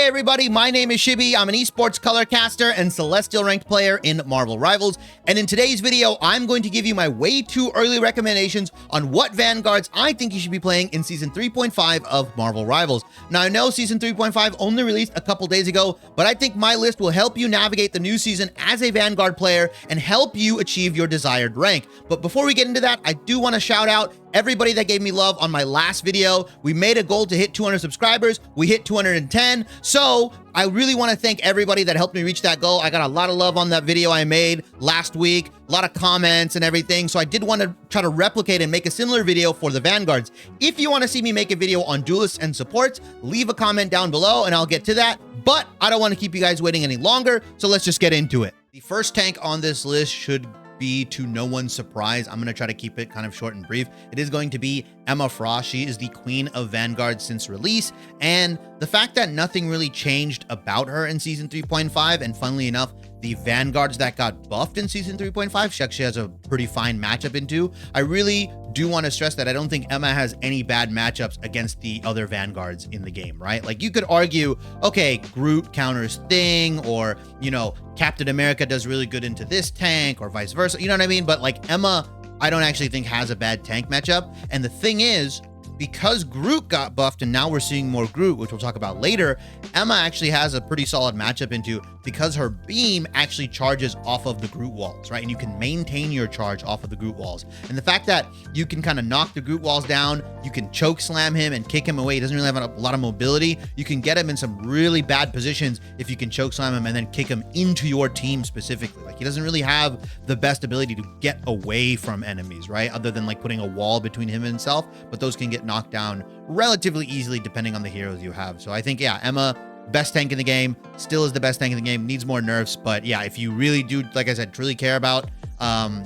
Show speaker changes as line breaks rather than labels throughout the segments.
everybody, my name is Shibby. I'm an esports color caster and Celestial ranked player in Marvel Rivals. And in today's video, I'm going to give you my way too early recommendations on what Vanguards I think you should be playing in Season 3.5 of Marvel Rivals. Now, I know Season 3.5 only released a couple days ago, but I think my list will help you navigate the new season as a Vanguard player and help you achieve your desired rank. But before we get into that, I do want to shout out everybody that gave me love on my last video. We made a goal to hit 200 subscribers. We hit 210. So I really want to thank everybody that helped me reach that goal. I got a lot of love on that video I made last week, a lot of comments and everything. So I did want to try to replicate and make a similar video for the Vanguards. If you want to see me make a video on duelists and supports, leave a comment down below and I'll get to that. But I don't want to keep you guys waiting any longer. So let's just get into it. The first tank on this list should be to no one's surprise. I'm going to try to keep it kind of short and brief. It is going to be Emma Frost. She is the queen of Vanguard since release, and the fact that nothing really changed about her in Season 3.5, and funnily enough, the Vanguards that got buffed in Season 3.5, she actually has a pretty fine matchup into. I really do want to stress that I don't think Emma has any bad matchups against the other Vanguards in the game, right? Like, you could argue, okay, Groot counters Thing, or, you know, Captain America does really good into this tank, or vice versa, you know what I mean? But like, Emma, I don't actually think has a bad tank matchup. And the thing is, because Groot got buffed and now we're seeing more Groot, which we'll talk about later, Emma actually has a pretty solid matchup into, because her beam actually charges off of the Groot walls, right? And you can maintain your charge off of the Groot walls. And the fact that you can kind of knock the Groot walls down, you can choke slam him and kick him away. He doesn't really have a lot of mobility. You can get him in some really bad positions if you can choke slam him and then kick him into your team specifically. Like, he doesn't really have the best ability to get away from enemies, right? Other than like putting a wall between him and himself, but those can get knocked down relatively easily depending on the heroes you have. So I think, yeah, Emma, best tank in the game, still is the best tank in the game, needs more nerfs. But yeah, if you really do, like I said, truly care about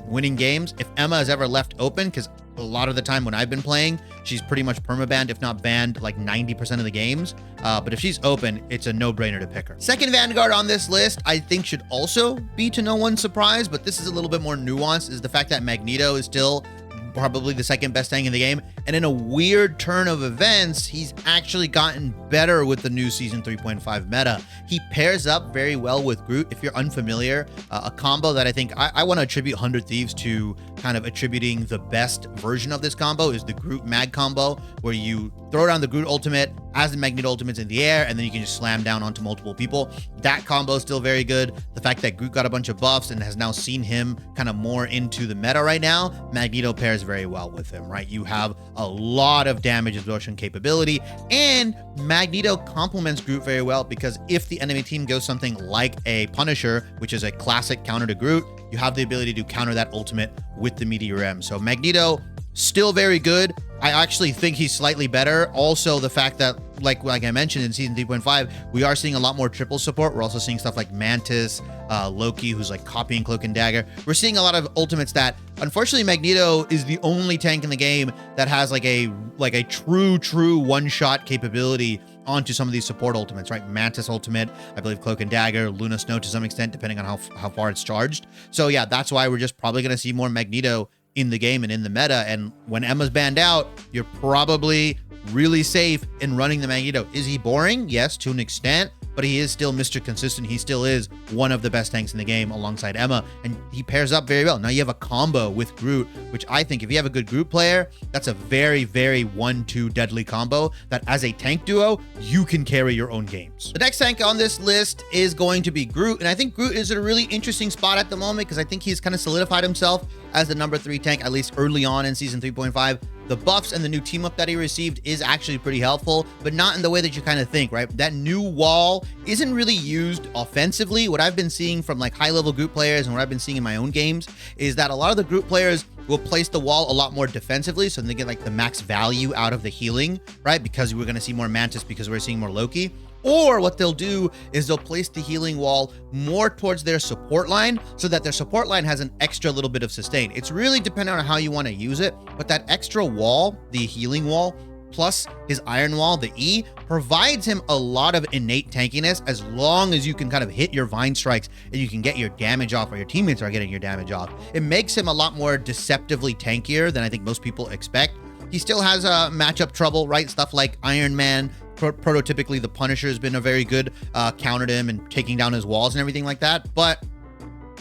winning games, if Emma is ever left open, because a lot of the time when I've been playing, she's pretty much permabanned, if not banned, like 90% of the games. But if she's open, it's a no-brainer to pick her. Second Vanguard on this list, I think should also be to no one's surprise, but this is a little bit more nuanced, is the fact that Magneto is still probably the second best tank in the game. And in a weird turn of events, he's actually gotten better with the new Season 3.5 meta. He pairs up very well with Groot. If you're unfamiliar, a combo that I think I want to attribute 100 Thieves to kind of attributing the best version of this combo is the Groot Mag combo, where you throw down the Groot ultimate as the Magneto ultimate's in the air, and then you can just slam down onto multiple people. That combo is still very good. The fact that Groot got a bunch of buffs and has now seen him kind of more into the meta right now, Magneto pairs very well with him, right? You have a lot of damage absorption capability, and Magneto complements Groot very well, because if the enemy team goes something like a Punisher, which is a classic counter to Groot, you have the ability to counter that ultimate with the Meteor M. So Magneto, still very good. I actually think he's slightly better. Also, the fact that, like I mentioned in Season 3.5, we are seeing a lot more triple support. We're also seeing stuff like Mantis, Loki, who's like copying Cloak and Dagger. We're seeing a lot of ultimates that, unfortunately, Magneto is the only tank in the game that has like a true one-shot capability onto some of these support ultimates, right? Mantis ultimate, I believe Cloak and Dagger, Luna Snow to some extent, depending on how far it's charged. So yeah, that's why we're just probably going to see more Magneto in the game and in the meta. And when Emma's banned out, you're probably really safe in running the Magneto. Is he boring? Yes, to an extent, but he is still Mr. Consistent. He still is one of the best tanks in the game alongside Emma, and he pairs up very well. Now you have a combo with Groot, which I think if you have a good Groot player, that's a very, very 1-2 deadly combo that as a tank duo, you can carry your own games. The next tank on this list is going to be Groot, and I think Groot is at a really interesting spot at the moment, because I think he's kind of solidified himself as the number 3 tank, at least early on in Season 3.5. The buffs and the new team up that he received is actually pretty helpful, but not in the way that you kind of think, right? That new wall isn't really used offensively. What I've been seeing from like high-level Groot players and what I've been seeing in my own games is that a lot of the Groot players will place the wall a lot more defensively, so they get like the max value out of the healing, right? Because we're going to see more Mantis because we're seeing more Loki. Or what they'll do is they'll place the healing wall more towards their support line so that their support line has an extra little bit of sustain. It's really dependent on how you want to use it, but that extra wall, the healing wall, plus his Iron Wall, the E, provides him a lot of innate tankiness as long as you can kind of hit your Vine Strikes and you can get your damage off, or your teammates are getting your damage off. It makes him a lot more deceptively tankier than I think most people expect. He still has matchup trouble, right? Stuff like Iron Man, prototypically the Punisher has been a very good counter to him and taking down his walls and everything like that. But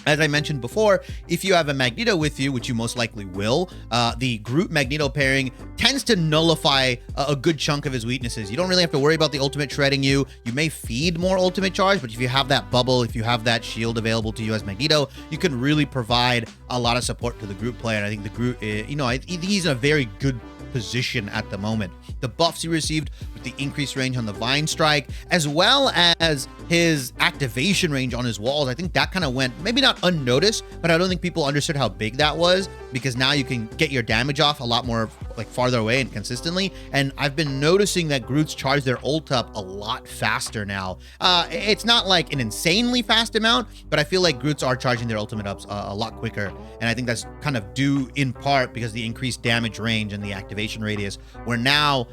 as I mentioned before, if you have a Magneto with you, which you most likely will, the Groot Magneto pairing tends to nullify a good chunk of his weaknesses. You don't really have to worry about the ultimate shredding you. You may feed more ultimate charge, but if you have that bubble, if you have that shield available to you as Magneto, you can really provide a lot of support to the Groot player. And I think the Groot, he's in a very good position at the moment. The buffs he received with the increased range on the Vine Strike, as well as his activation range on his walls, I think that kind of went maybe not unnoticed, but I don't think people understood how big that was, because now you can get your damage off a lot more like farther away and consistently. And I've been noticing that Groots charge their ult up a lot faster now. It's not like an insanely fast amount, but I feel like Groots are charging their ultimate ups a lot quicker. And I think that's kind of due in part because the increased damage range and the activation radius, where now,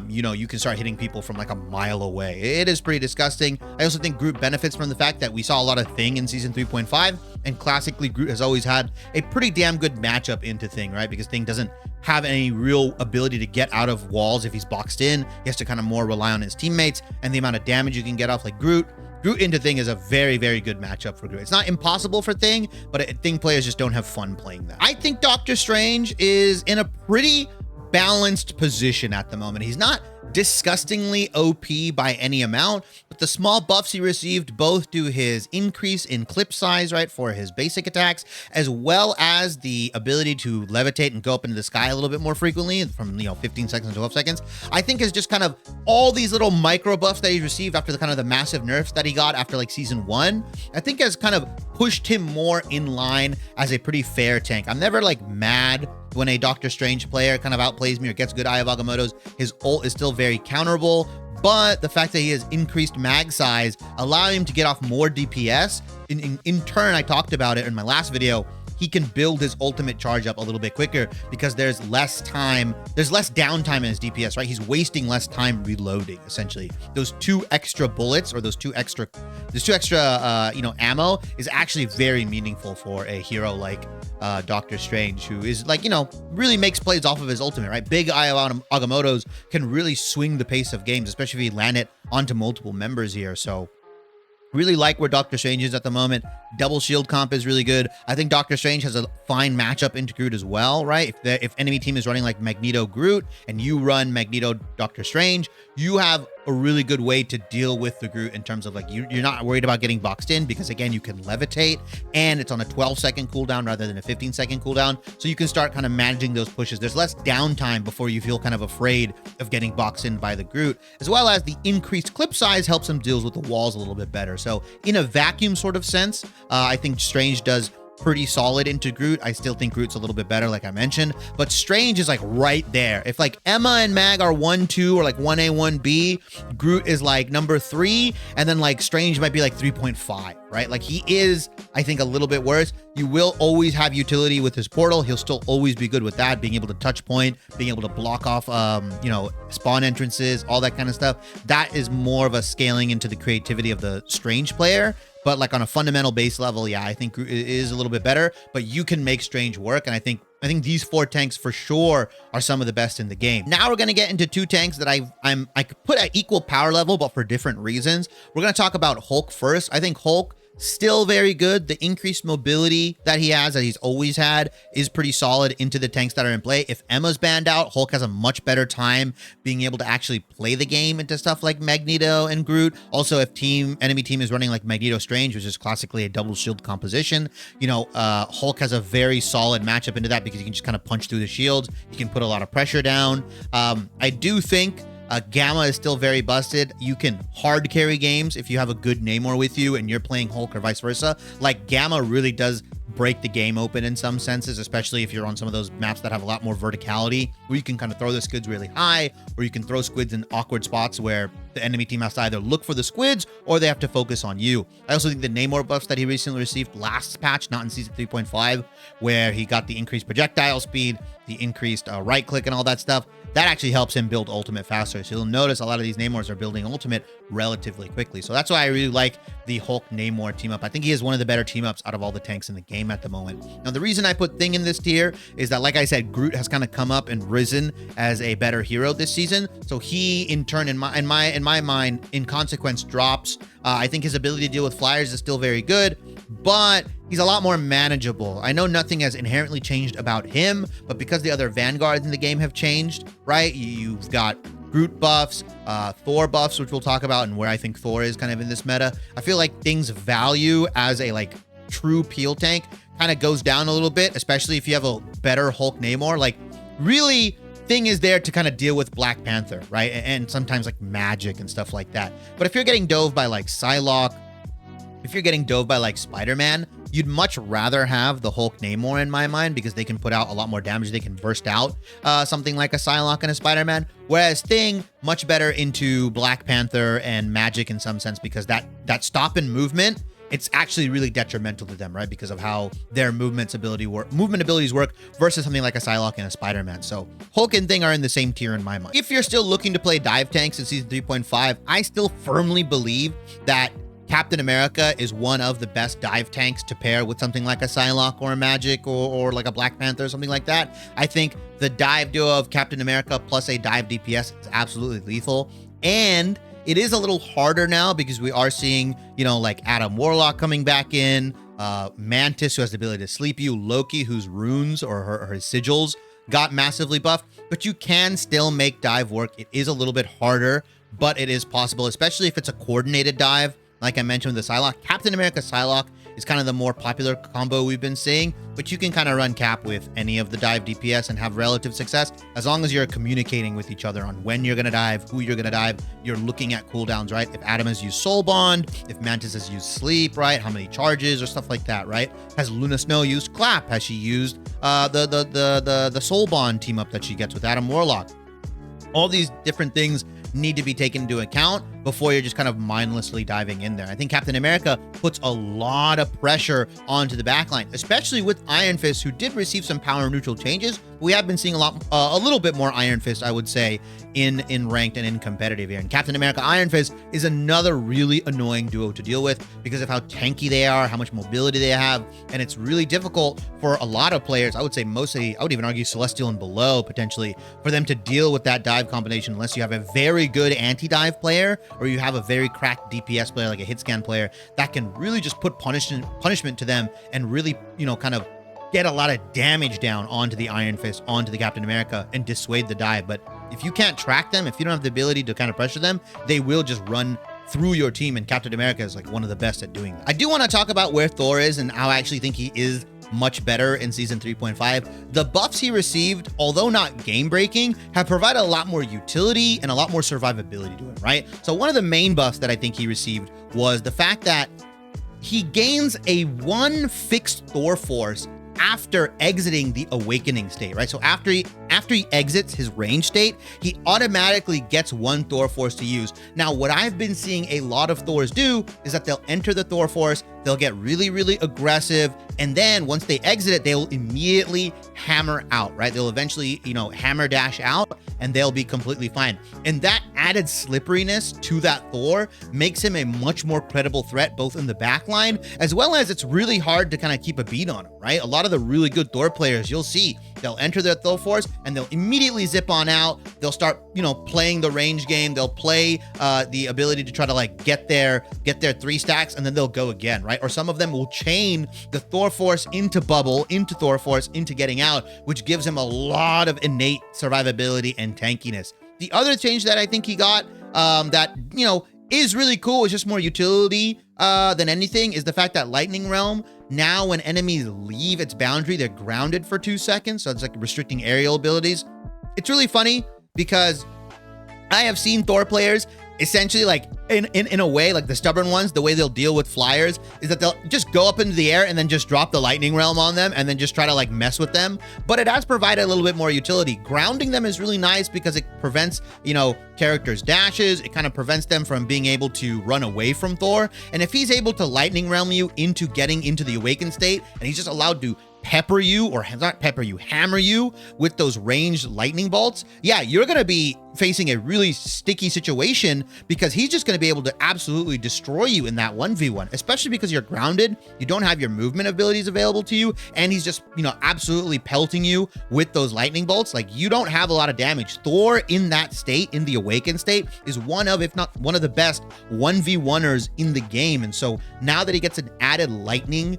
you can start hitting people from like a mile away. It is pretty disgusting. I also think Groot benefits from the fact that we saw a lot of Thing in season 3.5, and classically Groot has always had a pretty damn good matchup into Thing, right? Because Thing doesn't have any real ability to get out of walls if he's boxed in. He has to kind of more rely on his teammates and the amount of damage you can get off. Like Groot into Thing is a very, very good matchup for Groot. It's not impossible for Thing, but Thing players just don't have fun playing that. I think Doctor Strange is in a pretty balanced position at the moment. He's not disgustingly OP by any amount, but the small buffs he received, both to his increase in clip size, right, for his basic attacks, as well as the ability to levitate and go up into the sky a little bit more frequently from 15 seconds to 12 seconds, I think is just kind of all these little micro buffs that he's received after the massive nerfs that he got after like season 1, I think has kind of pushed him more in line as a pretty fair tank. I'm never like mad when a Doctor Strange player kind of outplays me or gets good Eye of Agamotto's. His ult is still very counterable, but the fact that he has increased mag size, allowing him to get off more DPS, in turn, I talked about it in my last video, he can build his ultimate charge up a little bit quicker because there's less downtime in his DPS, right? He's wasting less time reloading, essentially. Those two extra bullets or those two extra ammo is actually very meaningful for a hero like Doctor Strange, who is like, really makes plays off of his ultimate, right? Big Eye of Agamotto's can really swing the pace of games, especially if you land it onto multiple members here. So really like where Doctor Strange is at the moment. Double shield comp is really good. I think Doctor Strange has a fine matchup into Groot as well, right? If enemy team is running like Magneto Groot and you run Magneto Doctor Strange, you have a really good way to deal with the Groot in terms of like you're not worried about getting boxed in, because again, you can levitate and it's on a 12-second cooldown rather than a 15-second cooldown. So you can start kind of managing those pushes. There's less downtime before you feel kind of afraid of getting boxed in by the Groot, as well as the increased clip size helps him deal with the walls a little bit better. So in a vacuum sort of sense, I think Strange does pretty solid into Groot. I still think Groot's a little bit better, like I mentioned, but Strange is like right there. If like Emma and Mag are 1-2 or like 1A, 1B, Groot is like number 3, and then like Strange might be like 3.5, right? Like he is, I think, a little bit worse. You will always have utility with his portal. He'll still always be good with that, being able to touch point, being able to block off, spawn entrances, all that kind of stuff. That is more of a scaling into the creativity of the Strange player. But like on a fundamental base level, yeah, I think Groot is a little bit better, but you can make Strange work. And I think these 4 tanks for sure are some of the best in the game. Now we're going to get into 2 tanks that I could put at equal power level, but for different reasons. We're going to talk about Hulk first. I think Hulk, still very good. The increased mobility that he has, that he's always had, is pretty solid into the tanks that are in play. If Emma's banned out, Hulk has a much better time being able to actually play the game into stuff like Magneto and Groot. Also, if enemy team is running like Magneto Strange, which is classically a double shield composition, Hulk has a very solid matchup into that because he can just kind of punch through the shields. He can put a lot of pressure down. I do think Gamma is still very busted. You can hard carry games if you have a good Namor with you and you're playing Hulk or vice versa. Like Gamma really does break the game open in some senses, especially if you're on some of those maps that have a lot more verticality, where you can kind of throw the squids really high, or you can throw squids in awkward spots where the enemy team has to either look for the squids or they have to focus on you. I also think the Namor buffs that he recently received last patch, not in season 3.5, where he got the increased projectile speed, the increased right click and all that stuff, that actually helps him build ultimate faster. So you'll notice a lot of these Namors are building ultimate relatively quickly. So that's why I really like the Hulk Namor team up. I think he is one of the better team ups out of all the tanks in the game at the moment. Now, the reason I put Thing in this tier is that, like I said, Groot has kind of come up and risen as a better hero this season. So he, in turn, in my mind, in consequence, drops. I think his ability to deal with flyers is still very good, but he's a lot more manageable. I know nothing has inherently changed about him, but because the other Vanguards in the game have changed, right? You've got Groot buffs, Thor buffs, which we'll talk about, and where I think Thor is kind of in this meta. I feel like Thing's value as a like true peel tank kind of goes down a little bit, especially if you have a better Hulk Namor. Like, really, Thing is there to kind of deal with Black Panther, right? And sometimes like magic and stuff like that. But if you're getting dove by like Psylocke, if you're getting dove by like Spider-Man, you'd much rather have the Hulk Namor in my mind, because they can put out a lot more damage. They can burst out something like a Psylocke and a Spider-Man. Whereas Thing, much better into Black Panther and magic in some sense, because that stop and movement, it's actually really detrimental to them, right? Because of how their movement abilities work versus something like a Psylocke and a Spider-Man. So Hulk and Thing are in the same tier in my mind. If you're still looking to play dive tanks in season 3.5, I still firmly believe that Captain America is one of the best dive tanks to pair with something like a Psylocke or a Magic or like a Black Panther or something like that. I think the dive duo of Captain America plus a dive DPS is absolutely lethal. And it is a little harder now because we are seeing, you know, like Adam Warlock coming back in, Mantis, who has the ability to sleep you, Loki, whose runes or his sigils got massively buffed, but you can still make dive work. It is a little bit harder, but it is possible, especially if it's a coordinated dive. Like I mentioned with the Psylocke, Captain America Psylocke is kind of the more popular combo we've been seeing, but you can kind of run Cap with any of the dive DPS and have relative success as long as you're communicating with each other on when you're going to dive, who you're going to dive. You're looking at cooldowns, right? If Adam has used Soul Bond, if Mantis has used Sleep, right? How many charges or stuff like that, right? Has Luna Snow used Clap? Has she used the Soul Bond team up that she gets with Adam Warlock? All these different things need to be taken into account before you're just kind of mindlessly diving in there. I think Captain America puts a lot of pressure onto the backline, especially with Iron Fist, who did receive some power neutral changes. We have been seeing a little bit more Iron Fist, I would say, in ranked and in competitive here. And Captain America Iron Fist is another really annoying duo to deal with because of how tanky they are, how much mobility they have, and it's really difficult for a lot of players. I would say mostly, I would even argue Celestial and below potentially, for them to deal with that dive combination unless you have a very good anti-dive player or you have a very cracked DPS player like a hit scan player that can really just put punishment to them and really, you know, kind of get a lot of damage down onto the Iron Fist, onto the Captain America, and dissuade the dive. But if you can't track them, if you don't have the ability to kind of pressure them, they will just run through your team, and Captain America is like one of the best at doing that. I do want to talk about where Thor is and how I actually think he is much better in season 3.5. The buffs he received, although not game-breaking, have provided a lot more utility and a lot more survivability to him, right? So one of the main buffs that I think he received was the fact that he gains a 1 fixed Thor force after exiting the awakening state, right? So after he exits his range state, he automatically gets 1 Thor force to use. Now, what I've been seeing a lot of Thors do is that they'll enter the Thor force, they'll get really, really aggressive, and then once they exit it, they'll immediately hammer out, right? They'll eventually, you know, hammer dash out, and they'll be completely fine. And that added slipperiness to that Thor makes him a much more credible threat, both in the backline, as well as it's really hard to kind of keep a beat on him, right? A lot of the really good Thor players, you'll see, they'll enter their Thor force, and they'll immediately zip on out. They'll start, you know, playing the range game. They'll play the ability to try to like get their 3 stacks, and then they'll go again, right? Or some of them will chain the Thor force into bubble, into Thor force, into getting out, which gives him a lot of innate survivability and tankiness. The other change that I think he got that, you know, is really cool, is just more utility than anything, is the fact that Lightning Realm, now when enemies leave its boundary, they're grounded for 2 seconds. So it's like restricting aerial abilities. It's really funny because I have seen Thor players essentially, like, in a way, like the stubborn ones, the way they'll deal with flyers is that they'll just go up into the air and then just drop the lightning realm on them and then just try to like mess with them. But it has provided a little bit more utility. Grounding them is really nice because it prevents, you know, characters' dashes. It kind of prevents them from being able to run away from Thor. And if he's able to lightning realm you into getting into the awakened state, and he's just allowed to pepper you, or not pepper you, hammer you with those ranged lightning bolts, yeah, you're going to be facing a really sticky situation because he's just going to be able to absolutely destroy you in that 1v1, especially because you're grounded, you don't have your movement abilities available to you, and he's just, you know, absolutely pelting you with those lightning bolts. Like, you don't have a lot of damage. Thor in that state, in the awakened state, is one of, if not one of the best 1v1ers in the game. And so now that he gets an added lightning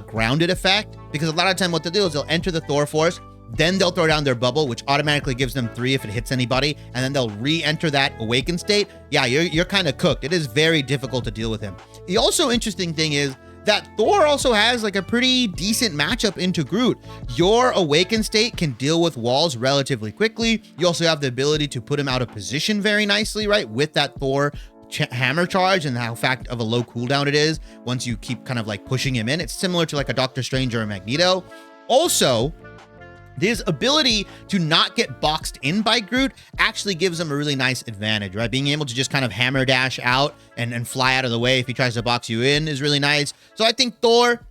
grounded effect, because a lot of time what they'll do is they'll enter the Thor force, then they'll throw down their bubble, which automatically gives them 3 if it hits anybody, and then they'll re-enter that awakened state. Yeah, you're kind of cooked. It is very difficult to deal with him. The also interesting thing is that Thor also has like a pretty decent matchup into Groot. Your awakened state can deal with walls relatively quickly. You also have the ability to put him out of position very nicely, right? With that Thor hammer charge and how fact of a low cooldown it is once you keep kind of like pushing him in. It's similar to like a Doctor Strange or a Magneto. Also, his ability to not get boxed in by Groot actually gives him a really nice advantage, right? Being able to just kind of hammer dash out and fly out of the way if he tries to box you in is really nice. So I think Thor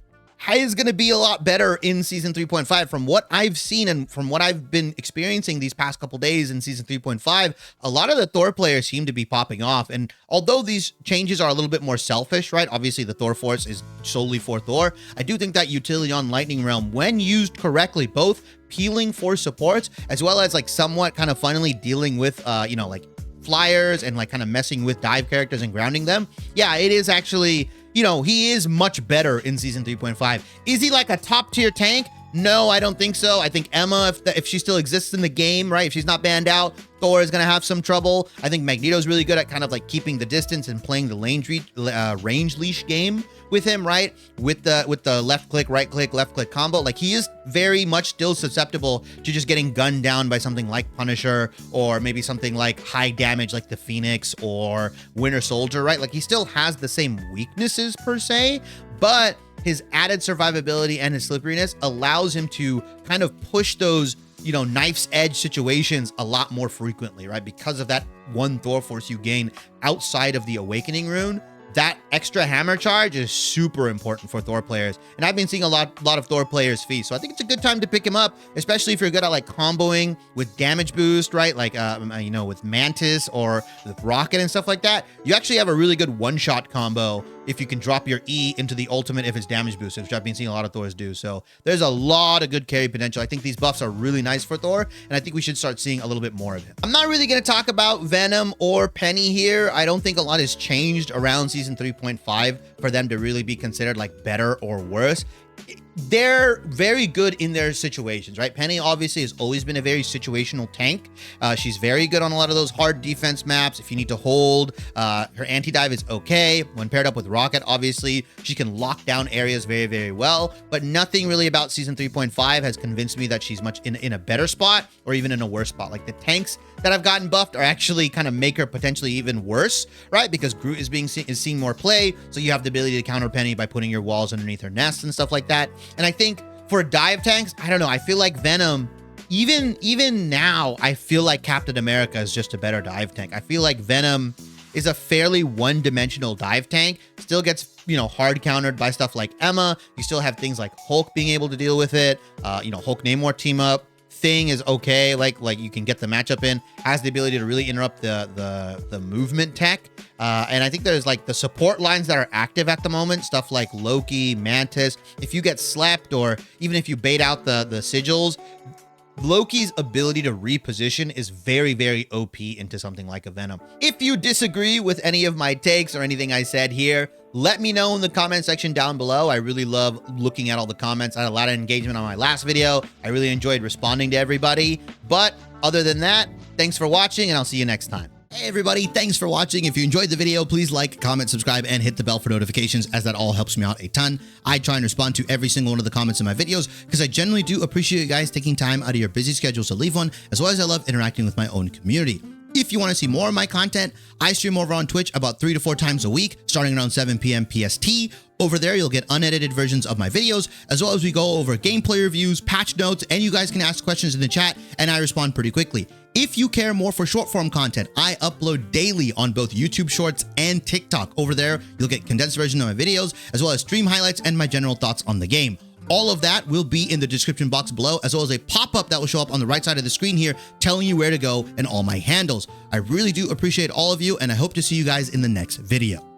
is going to be a lot better in season 3.5 from what I've seen and from what I've been experiencing these past couple days in season 3.5. A lot of the Thor players seem to be popping off. And although these changes are a little bit more selfish, right? Obviously the Thor force is solely for Thor. I do think that utility on Lightning Realm, when used correctly, both peeling for supports as well as like somewhat kind of funnily dealing with, you know, like flyers and like kind of messing with dive characters and grounding them. Yeah, it is actually, you know, he is much better in season 3.5. Is he like a top tier tank? No, I don't think so. I think Emma, if she still exists in the game, right? If she's not banned out, Thor is going to have some trouble. I think Magneto's really good at kind of like keeping the distance and playing the range leash game with him, right? With the left click, right click, left click combo. Like, he is very much still susceptible to just getting gunned down by something like Punisher, or maybe something like high damage like the Phoenix or Winter Soldier, right? Like, he still has the same weaknesses per se, but his added survivability and his slipperiness allows him to kind of push those, you know, knife's edge situations a lot more frequently, right? Because of that one Thor force you gain outside of the Awakening rune. That extra hammer charge is super important for Thor players. And I've been seeing a lot of Thor players feast. So I think it's a good time to pick him up, especially if you're good at like comboing with damage boost, right? Like, you know, with Mantis or with Rocket and stuff like that. You actually have a really good one-shot combo if you can drop your E into the ultimate if it's damage boosted, which I've been seeing a lot of Thors do. So there's a lot of good carry potential. I think these buffs are really nice for Thor, and I think we should start seeing a little bit more of him. I'm not really going to talk about Venom or Penny here. I don't think a lot has changed around season 3.5 for them to really be considered like better or worse. They're very good in their situations, right? Penny obviously has always been a very situational tank. She's very good on a lot of those hard defense maps. If you need to hold, her anti-dive is okay. When paired up with Rocket, obviously, she can lock down areas very, very well. But nothing really about Season 3.5 has convinced me that she's much in a better spot or even in a worse spot. Like, the tanks that have gotten buffed are actually kind of make her potentially even worse, right? Because Groot is seeing more play, so you have the ability to counter Penny by putting your walls underneath her nest and stuff like that. And I think for dive tanks, I don't know, I feel like Venom, even now, I feel like Captain America is just a better dive tank. I feel like Venom is a fairly one-dimensional dive tank, still gets, you know, hard countered by stuff like Emma. You still have things like Hulk being able to deal with it. You know, Hulk Namor team up. Thing is okay, like you can get the matchup in, has the ability to really interrupt the movement tech, and I think there's like the support lines that are active at the moment, stuff like Loki, Mantis. If you get slept, or even if you bait out the sigils, Loki's ability to reposition is very, very OP into something like a Venom. If you disagree with any of my takes or anything I said here, let me know in the comment section down below. I really love looking at all the comments. I had a lot of engagement on my last video. I really enjoyed responding to everybody. But other than that, thanks for watching, and I'll see you next time. Hey everybody, thanks for watching. If you enjoyed the video, please like, comment, subscribe, and hit the bell for notifications, as that all helps me out a ton. I try and respond to every single one of the comments in my videos because I generally do appreciate you guys taking time out of your busy schedules to leave one, as well as I love interacting with my own community. If you want to see more of my content, I stream over on Twitch about 3 to 4 times a week, starting around 7 p.m. PST. Over there, you'll get unedited versions of my videos, as well as we go over gameplay reviews, patch notes, and you guys can ask questions in the chat, and I respond pretty quickly. If you care more for short form content, I upload daily on both YouTube Shorts and TikTok. Over there, you'll get condensed version of my videos, as well as stream highlights and my general thoughts on the game. All of that will be in the description box below, as well as a pop-up that will show up on the right side of the screen here, telling you where to go and all my handles. I really do appreciate all of you, and I hope to see you guys in the next video.